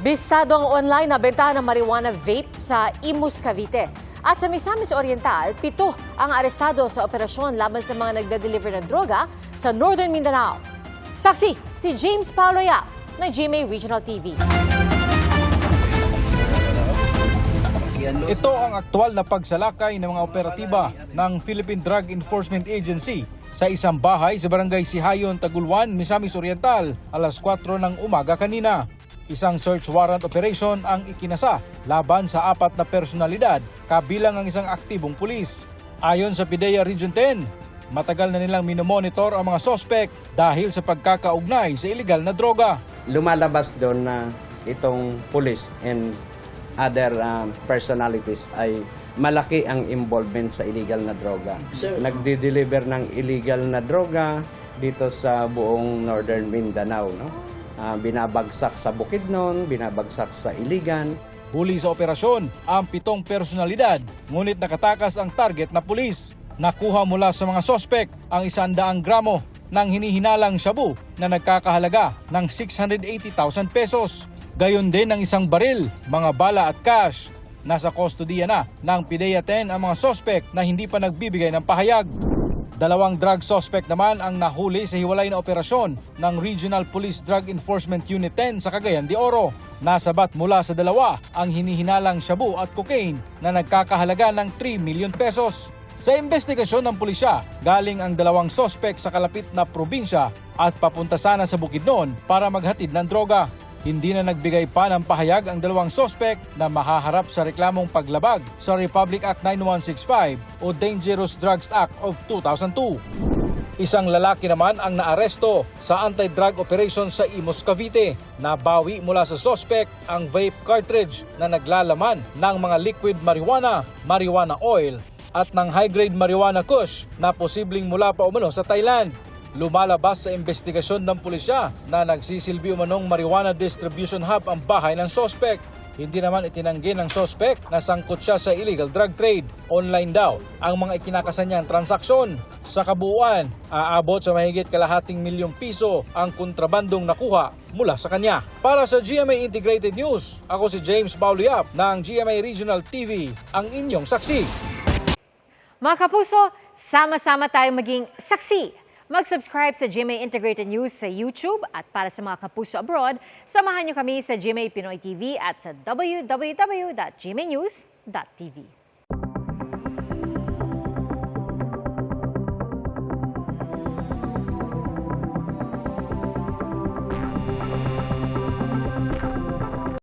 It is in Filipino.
Bistado ang online na bentahan ng marijuana vape sa Imus, Cavite. At sa Misamis Oriental, 7 ang arestado sa operasyon laban sa mga nagda-deliver ng droga sa Northern Mindanao. Saksi, si James Paulo Yap ng GMA Regional TV. Ito ang aktual na pagsalakay ng mga operatiba ng Philippine Drug Enforcement Agency sa isang bahay sa barangay Sihayon, Taguluan, Misamis Oriental, alas 4 ng umaga kanina. Isang search warrant operation ang ikinasa laban sa 4 na personalidad kabilang ang isang aktibong pulis. Ayon sa PIDEA Region 10, matagal na nilang minomonitor ang mga sospek dahil sa pagkakaugnay sa illegal na droga. Lumalabas doon na itong police and other personalities ay malaki ang involvement sa illegal na droga. Nagde-deliver ng illegal na droga dito sa buong Northern Mindanao, no? Binabagsak sa Bukidnon, binabagsak sa Iligan. Huli sa operasyon ang 7 personalidad, ngunit nakatakas ang target na pulis. Nakuha mula sa mga sospek ang 100 gramo ng hinihinalang shabu na nagkakahalaga ng 680,000 pesos. Gayon din ang isang baril, mga bala at cash. Nasa kustodiya na ng PIDEA 10 ang mga sospek na hindi pa nagbibigay ng pahayag. 2 drug suspect naman ang nahuli sa hiwalay na operasyon ng Regional Police Drug Enforcement Unit 10 sa Cagayan de Oro. Nasabat mula sa 2 ang hinihinalang shabu at cocaine na nagkakahalaga ng 3 million pesos. Sa investigasyon ng pulisya, galing ang 2 suspect sa kalapit na probinsya at papunta sana sa Bukidnon para maghatid ng droga. Hindi na nagbigay pa ng pahayag ang 2 sospek na mahaharap sa reklamong paglabag sa Republic Act 9165 o Dangerous Drugs Act of 2002. Isang lalaki naman ang naaresto sa anti-drug operation sa Imus, Cavite. Nabawi mula sa sospek ang vape cartridge na naglalaman ng mga liquid marijuana, marijuana oil at ng high-grade marijuana kush na posibleng mula pa umano sa Thailand. Lumalabas sa investigasyon ng pulisya na nagsisilbi umanong marijuana distribution hub ang bahay ng sospek. Hindi naman itinanggi ng sospek na sangkot siya sa illegal drug trade. Online daw ang mga ikinakasanyang transaksyon. Sa kabuuan, aabot sa mahigit ₱250,000 ang kontrabandong nakuha mula sa kanya. Para sa GMA Integrated News, ako si James Paulo Yap ng GMA Regional TV, ang inyong saksi. Mga kapuso, sama-sama tayong maging saksi. Mag-subscribe sa GMA Integrated News sa YouTube at para sa mga kapuso abroad, samahan niyo kami sa GMA Pinoy TV at sa www.gmanews.tv.